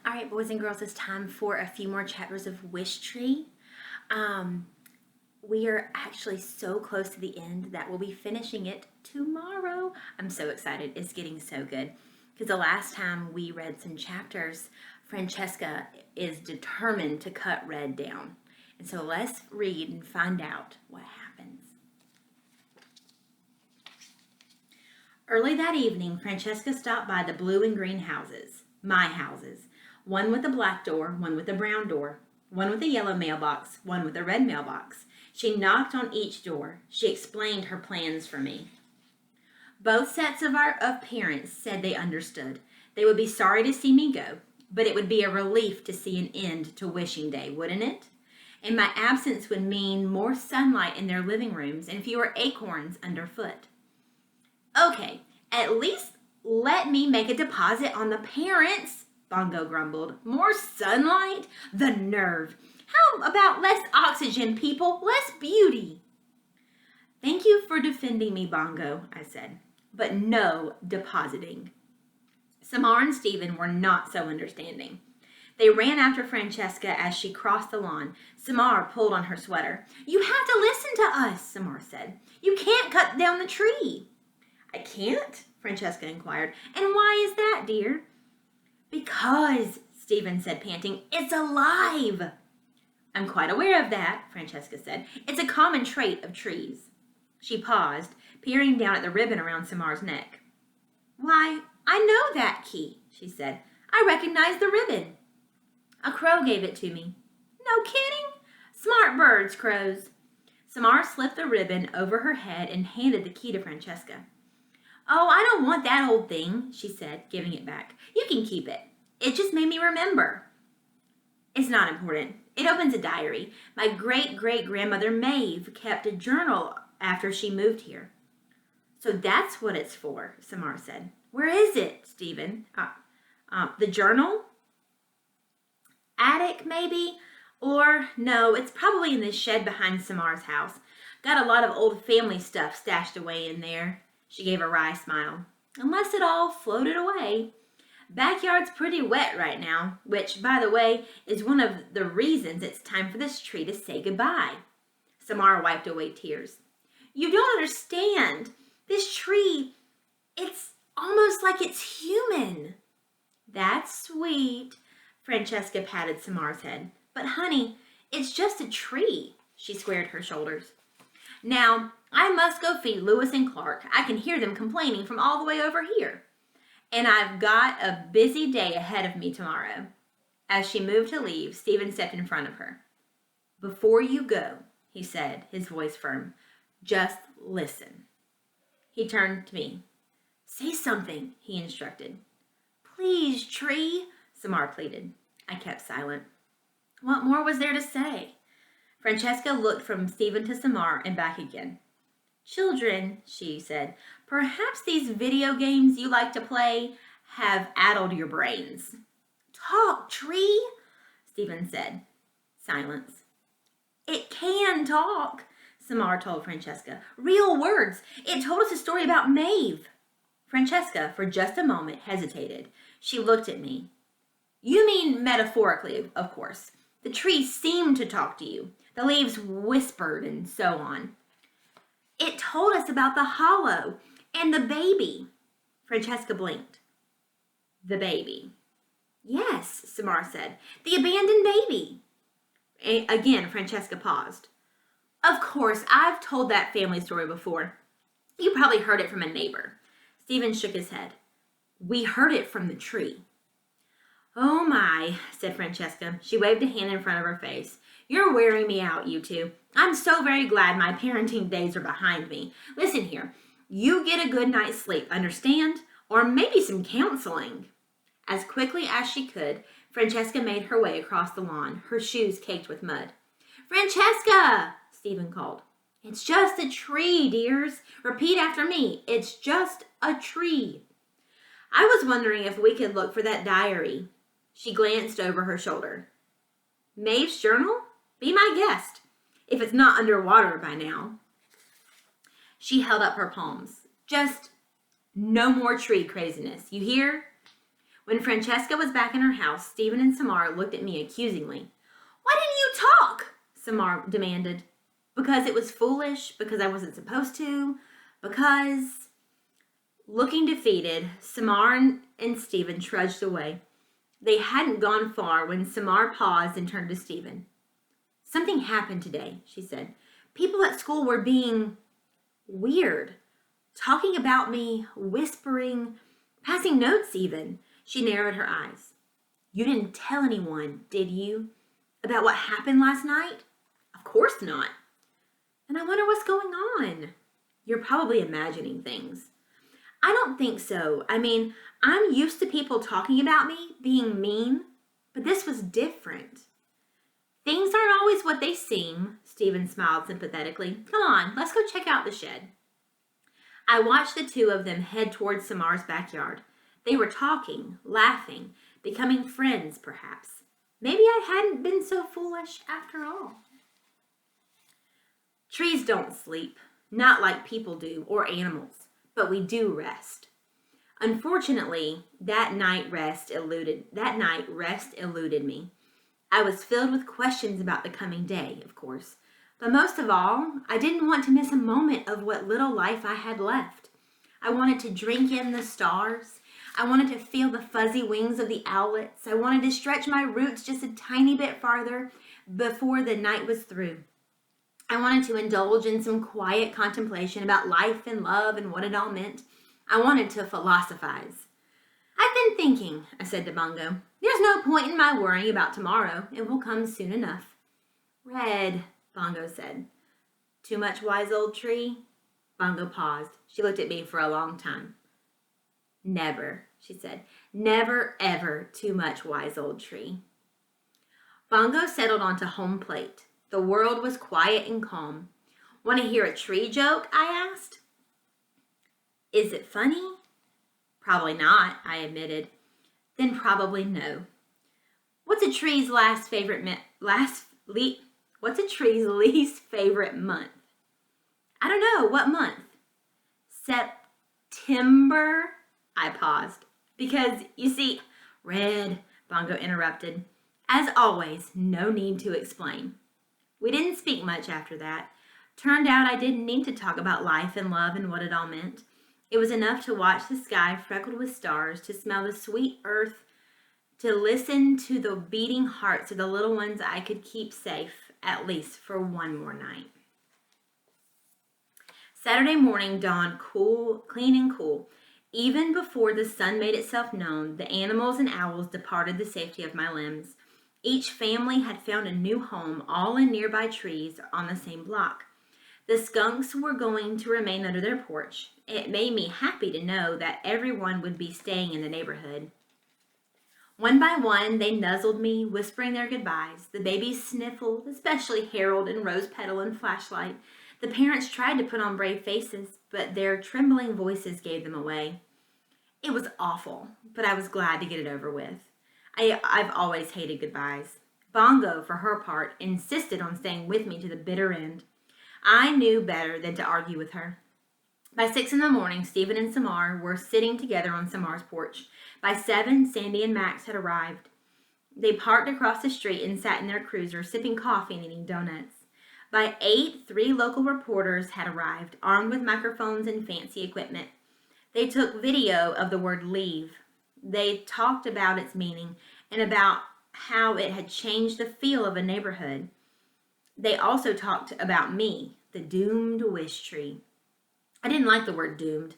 All right, boys and girls, it's time for a few more chapters of Wishtree. We are actually so close to the end that we'll be finishing it tomorrow. I'm so excited. It's getting so good. Because the last time we read some chapters, Francesca is determined to cut Red down. And so let's read and find out what happens. Early that evening, Francesca stopped by the blue and green houses, my houses. One with a black door, one with a brown door, one with a yellow mailbox, one with a red mailbox. She knocked on each door. She explained her plans for me. Both sets of parents said they understood. They would be sorry to see me go, but it would be a relief to see an end to wishing day, wouldn't it? And my absence would mean more sunlight in their living rooms and fewer acorns underfoot. Okay, at least let me make a deposit on the parents, Bongo grumbled. More sunlight? The nerve. How about less oxygen, people? Less beauty? Thank you for defending me, Bongo, I said, but no depositing. Samar and Stephen were not so understanding. They ran after Francesca as she crossed the lawn. Samar pulled on her sweater. You have to listen to us, Samar said. You can't cut down the tree. I can't? Francesca inquired. And why is that, dear? Because, Stephen said, panting, it's alive. I'm quite aware of that, Francesca said. It's a common trait of trees. She paused, peering down at the ribbon around Samar's neck. Why, I know that key, she said. I recognize the ribbon. A crow gave it to me. No kidding? Smart birds, crows. Samar slipped the ribbon over her head and handed the key to Francesca. Oh, I don't want that old thing, she said, giving it back. You can keep it. It just made me remember. It's not important. It opens a diary. My great-great-grandmother Maeve kept a journal after she moved here. So that's what it's for, Samar said. Where is it, Stephen? The journal? Attic, maybe? Or, no, it's probably in the shed behind Samar's house. Got a lot of old family stuff stashed away in there. She gave a wry smile. Unless it all floated away. Backyard's pretty wet right now, which, by the way, is one of the reasons it's time for this tree to say goodbye. Samar wiped away tears. You don't understand. This tree, it's almost like it's human. That's sweet, Francesca patted Samar's head. But honey, it's just a tree. She squared her shoulders. Now, I must go feed Lewis and Clark. I can hear them complaining from all the way over here. And I've got a busy day ahead of me tomorrow. As she moved to leave, Stephen stepped in front of her. Before you go, he said, his voice firm, just listen. He turned to me. Say something, he instructed. Please, Tree, Samar pleaded. I kept silent. What more was there to say? Francesca looked from Stephen to Samar and back again. Children, she said, perhaps these video games you like to play have addled your brains. Talk, Tree, Stephen said. Silence. It can talk, Samar told Francesca. Real words. It told us a story about Maeve. Francesca, for just a moment, hesitated. She looked at me. You mean metaphorically, of course. The tree seemed to talk to you. The leaves whispered and so on. It told us about the hollow and the baby. Francesca blinked. The baby. Yes, Samar said. The abandoned baby. Again, Francesca paused. Of course, I've told that family story before. You probably heard it from a neighbor. Stephen shook his head. We heard it from the tree. Oh my, said Francesca. She waved a hand in front of her face. You're wearing me out, you two. I'm so very glad my parenting days are behind me. Listen here, you get a good night's sleep, understand? Or maybe some counseling. As quickly as she could, Francesca made her way across the lawn, her shoes caked with mud. Francesca, Stephen called. It's just a tree, dears. Repeat after me. It's just a tree. I was wondering if we could look for that diary. She glanced over her shoulder. Maeve's journal? Be my guest, if it's not underwater by now. She held up her palms. Just no more tree craziness, you hear? When Francesca was back in her house, Stephen and Samar looked at me accusingly. Why didn't you talk? Samar demanded. Because it was foolish, because I wasn't supposed to, because... Looking defeated, Samar and Stephen trudged away. They hadn't gone far when Samar paused and turned to Stephen. Something happened today, she said. People at school were being weird, talking about me, whispering, passing notes even. She narrowed her eyes. You didn't tell anyone, did you, about what happened last night? Of course not. And I wonder what's going on. You're probably imagining things. I don't think so. I mean, I'm used to people talking about me, being mean, but this was different. Things aren't always what they seem, Stephen smiled sympathetically. Come on, let's go check out the shed. I watched the two of them head towards Samar's backyard. They were talking, laughing, becoming friends, perhaps. Maybe I hadn't been so foolish after all. Trees don't sleep, not like people do, or animals. But we do rest. Unfortunately, that night rest eluded me. I was filled with questions about the coming day, of course. But most of all, I didn't want to miss a moment of what little life I had left. I wanted to drink in the stars. I wanted to feel the fuzzy wings of the owlets. I wanted to stretch my roots just a tiny bit farther before the night was through. I wanted to indulge in some quiet contemplation about life and love and what it all meant. I wanted to philosophize. I've been thinking, I said to Bongo. There's no point in my worrying about tomorrow. It will come soon enough. Red, Bongo said. Too much, wise old tree? Bongo paused. She looked at me for a long time. Never, she said. Never, ever too much, wise old tree. Bongo settled onto home plate. The world was quiet and calm. Want to hear a tree joke? I asked. Is it funny? Probably not, I admitted. Then probably no. What's a tree's least favorite month? I don't know. What month? September? I paused. Because, you see, Red, Bongo interrupted. As always, no need to explain. We didn't speak much after that. Turned out I didn't need to talk about life and love and what it all meant. It was enough to watch the sky freckled with stars, to smell the sweet earth, to listen to the beating hearts of the little ones I could keep safe, at least for one more night. Saturday morning dawned clean and cool. Even before the sun made itself known, the animals and owls departed the safety of my limbs. Each family had found a new home, all in nearby trees on the same block. The skunks were going to remain under their porch. It made me happy to know that everyone would be staying in the neighborhood. One by one, they nuzzled me, whispering their goodbyes. The babies sniffled, especially Harold and Rose Petal and Flashlight. The parents tried to put on brave faces, but their trembling voices gave them away. It was awful, but I was glad to get it over with. I've always hated goodbyes. Bongo, for her part, insisted on staying with me to the bitter end. I knew better than to argue with her. By 6 a.m, Stephen and Samar were sitting together on Samar's porch. By 7, Sandy and Max had arrived. They parked across the street and sat in their cruiser, sipping coffee and eating donuts. By 8, 3 local reporters had arrived, armed with microphones and fancy equipment. They took video of the word leave. They talked about its meaning and about how it had changed the feel of a neighborhood. They also talked about me, the doomed Wishtree. I didn't like the word doomed,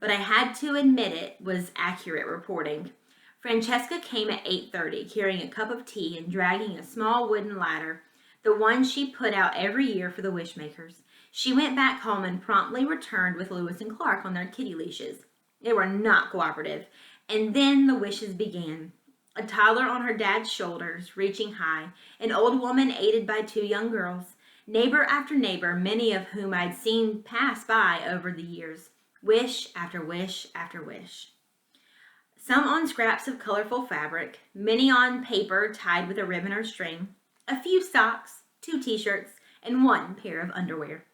but I had to admit it was accurate reporting. Francesca came at 8:30, carrying a cup of tea and dragging a small wooden ladder, the one she put out every year for the wishmakers. She went back home and promptly returned with Lewis and Clark on their kitty leashes. They were not cooperative. And then the wishes began. A toddler on her dad's shoulders, reaching high, an old woman aided by 2 young girls, neighbor after neighbor, many of whom I'd seen pass by over the years, wish after wish after wish. Some on scraps of colorful fabric, many on paper tied with a ribbon or string, a few socks, 2 t-shirts, and 1 pair of underwear.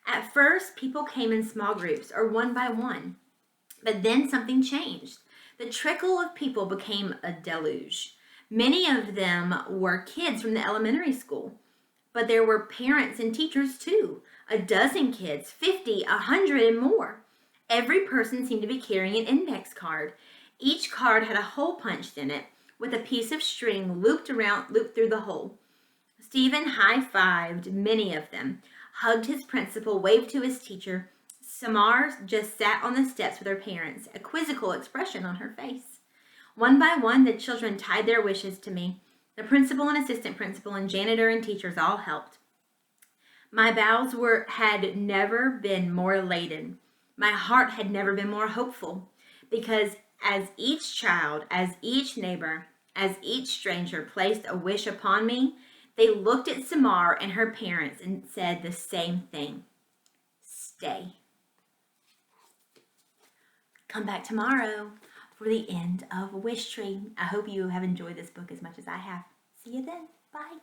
At first, people came in small groups or one by one, but then something changed. The trickle of people became a deluge. Many of them were kids from the elementary school, but there were parents and teachers too. A dozen kids, 50, 100, and more. Every person seemed to be carrying an index card. Each card had a hole punched in it with a piece of string looped through the hole. Stephen high-fived many of them, hugged his principal, waved to his teacher. Samar just sat on the steps with her parents, a quizzical expression on her face. One by one, the children tied their wishes to me. The principal and assistant principal and janitor and teachers all helped. My bowels had never been more laden. My heart had never been more hopeful, because as each child, as each neighbor, as each stranger placed a wish upon me, they looked at Samar and her parents and said the same thing. Stay. Come back tomorrow for the end of Wishtree. I hope you have enjoyed this book as much as I have. See you then. Bye.